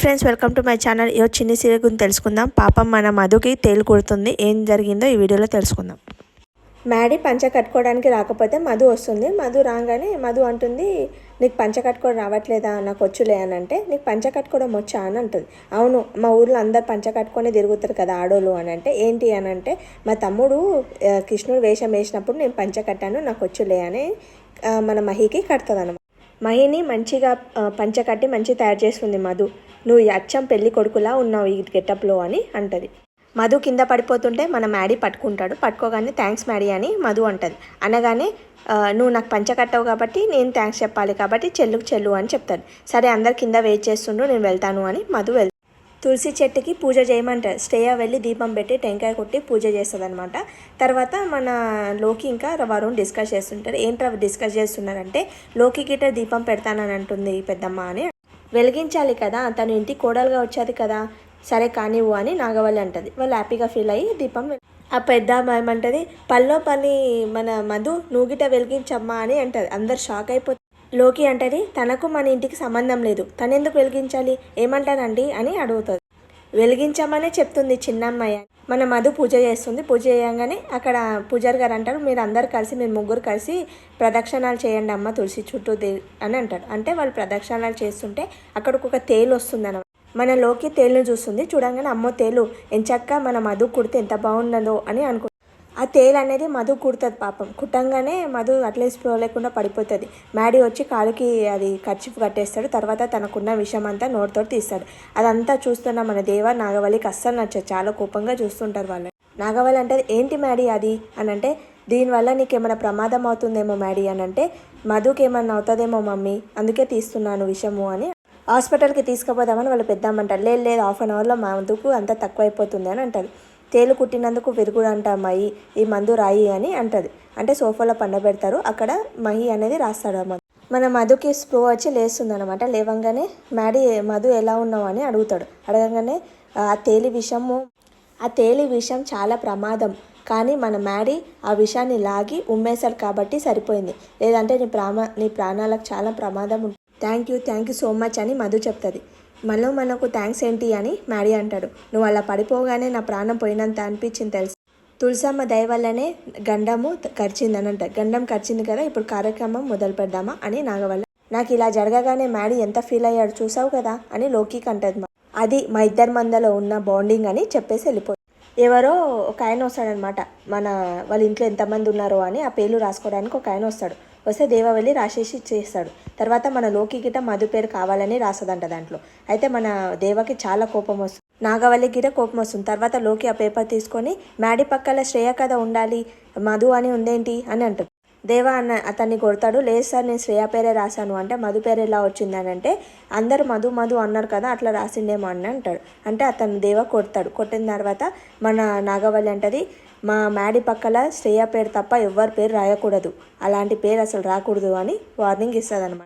Friends, welcome to my channel. ఈరోజు చిన్ని serial గురించి తెలుసుకుందాం. పాపం మన మధుకి తేలు కుడుతుంది. ఏం జరిగిందో ఈ వీడియోలో తెలుసుకుందాం. మ్యాడీ పంచ కట్టుకోవడానికి రాకపోతే మధు వస్తుంది. మధు రాగానే మధు అంటుంది, నీకు పంచ కట్టుకోవడం రావట్లేదా, నాకు వచ్చులే అని అంటే, నీకు పంచ కట్టుకోవడం వచ్చా అని అంటుంది. అవును, మా ఊర్లో అందరు పంచ కట్టుకొని తిరుగుతారు కదా ఆడోళ్ళు అని అంటే, ఏంటి అని అంటే, మా తమ్ముడు కృష్ణుడు వేషం వేసినప్పుడు నేను పంచ కట్టాను, నాకు వచ్చులే అని మన మహికి కడుతుంది అన్నమాట. మహిని మంచిగా పంచ కట్టి మంచి తయారు చేస్తుంది మధు. నువ్వు అచ్చం పెళ్లి కొడుకులా ఉన్నావు ఈ గెటప్లో అని అంటది. మధు కింద పడిపోతుంటే మన మ్యాడీ పట్టుకుంటాడు. పట్టుకోగానే థ్యాంక్స్ మ్యాడీ అని మధు అంటది. అనగానే నువ్వు నాకు పంచ కట్టావు కాబట్టి నేను థ్యాంక్స్ చెప్పాలి కాబట్టి చెల్లు అని చెప్తాడు. సరే, అందరు కింద వెయిట్ చేస్తుండ్రు, నేను వెళ్తాను అని మధు వెళ్తాను. తులసి చెట్టుకి పూజ చేయమంటారు. శ్రేయ వెళ్ళి దీపం పెట్టి టెంకాయ కొట్టి పూజ చేస్తుంది అనమాట. తర్వాత మన లోకి ఇంకా వరుణ్ డిస్కస్ చేస్తుంటారు. ఏంట్రా డిస్కస్ చేస్తున్నారంటే, లోకి గిట్ట దీపం పెడతానని అంటుంది పెద్దమ్మ అని. వెలిగించాలి కదా, తను ఇంటికి కోడలుగా వచ్చేది కదా, సరే కానివ్వు అని నాగవల్లి అంటది. వాళ్ళు హ్యాపీగా ఫీల్ అయ్యి దీపం ఆ పెద్దమ్మ ఏమంటది, పల్లో పని మన మధు నువ్వు గిట్ట వెలిగించమ్మా అని అంటది. అందరు షాక్ అయిపోతుంది. లోకి అంటది, తనకు మన ఇంటికి సంబంధం లేదు, తనెందుకు వెలిగించాలి, ఏమంటారండి అని అడుగుతుంది. వెలిగించమనే చెప్తుంది చిన్నమ్మాయి. మన మధు పూజ చేస్తుంది. పూజ చేయగానే అక్కడ పూజారి గారు అంటారు, మీరు అందరు కలిసి, మీరు ముగ్గురు కలిసి ప్రదక్షిణాలు చేయండి అమ్మ తులసి చుట్టూ అని అంటారు. అంటే వాళ్ళు ప్రదక్షిణాలు చేస్తుంటే అక్కడికి ఒక తేలు వస్తుంది అన్నమాట. మన లోకి తేలును చూస్తుంది. చూడంగానే అమ్మో తేలు ఎంచక్క మన మధు కుడితే ఎంత బాగుండదో అని అనుకుంటుంది. ఆ తేలు అనేది మధు కుడుతుంది. పాపం కుట్టంగానే మధు అట్లే స్ప్రో లేకుండా పడిపోతుంది. మ్యాడీ వచ్చి కాలుకి అది కర్చీఫ్ కట్టేస్తాడు. తర్వాత తనకున్న విషయం అంతా నోటితో తీస్తాడు. అదంతా చూస్తున్న మన దేవ నాగవల్లికి అస్సలు నచ్చదు. చాలా కోపంగా చూస్తుంటారు వాళ్ళు. నాగవల్లి అంటే, ఏంటి మ్యాడీ అది అని అంటే, దీనివల్ల నీకేమైనా ప్రమాదం అవుతుందేమో మ్యాడీ అని అంటే, మధుకి ఏమన్నా అవుతుందేమో మమ్మీ, అందుకే తీస్తున్నాను విషము అని. హాస్పిటల్కి తీసుకుపోదామని వాళ్ళు పెద్దామంటారు. లేదు హాఫ్ అన్ అవర్లో మధుకు అంత తక్కువైపోతుంది అని అంటారు. తేలు కుట్టినందుకు విరుగుడు అంట అమ్మాయి, ఈ మందు రాయి అని అంటది. అంటే సోఫాలో పండబెడతారు. అక్కడ మహి అనేది రాస్తాడు. మన మధుకి స్ప్రో వచ్చి లేస్తుంది అనమాట. లేవంగానే మ్యాడీ మధు ఎలా ఉన్నావు అని అడుగుతాడు. అడగగానే ఆ తేలి విషం చాలా ప్రమాదం, కానీ మన మ్యాడీ ఆ విషయాన్ని లాగి ఉమ్మేశాడు కాబట్టి సరిపోయింది, లేదంటే నీ ప్రాణాలకు చాలా ప్రమాదం ఉంటుంది. థ్యాంక్ యూ సో మచ్ అని మధు చెప్తుంది. మనకు థ్యాంక్స్ ఏంటి అని మ్యాడీ అంటాడు. నువ్వు అలా పడిపోగానే నా ప్రాణం పోయినంత అనిపించింది తెలుసు. తులసమ్మ దయ వల్లనే గండము కరిచిందని అంటారు. గండం కరిచింది కదా, ఇప్పుడు కార్యక్రమం మొదలు పెడదామా అని నాగవల్ల. నాకు ఇలా జరగగానే మ్యాడీ ఎంత ఫీల్ అయ్యాడు చూసావు కదా అని లోకికి అంటది. అది మా ఇద్దరి మందలో ఉన్న బాండింగ్ అని చెప్పేసి వెళ్ళిపోతుంది. ఎవరో ఒక ఆయన వస్తాడనమాట. వాళ్ళ ఇంట్లో ఎంతమంది ఉన్నారో అని ఆ పేర్లు రాసుకోవడానికి ఒక ఆయన వస్తాడు. వస్తే దేవ వెళ్ళి రాసేసి చేస్తాడు. తర్వాత మన లోకి గిట మధు పేరు కావాలని రాస్తుందంట దాంట్లో. అయితే మన దేవకి చాలా కోపం వస్తుంది. నాగవల్లి గిట కోపం వస్తుంది. తర్వాత లోకి ఆ పేపర్ తీసుకొని, మ్యాడీ పక్కల శ్రేయ కదా ఉండాలి, మధు అని ఉందేంటి అని అంటుంది. దేవ అతన్ని కొడతాడు. లేదు సార్, నేను శ్రేయ పేరే రాశాను అంటే, మధు పేరు ఎలా వచ్చిందని అంటే, అందరూ మధు అన్నారు కదా, అట్లా రాసిండేమో అని అంటాడు. అంటే అతను దేవ కొడతాడు. కొట్టిన తర్వాత మన నాగవల్లి అంటది, మా మ్యాడీ పక్కల శ్రేయ పేరు తప్ప ఎవ్వరి పేరు రాయకూడదు, అలాంటి పేరు అసలు రాకూడదు అని వార్నింగ్ ఇస్తుంది అనమాట.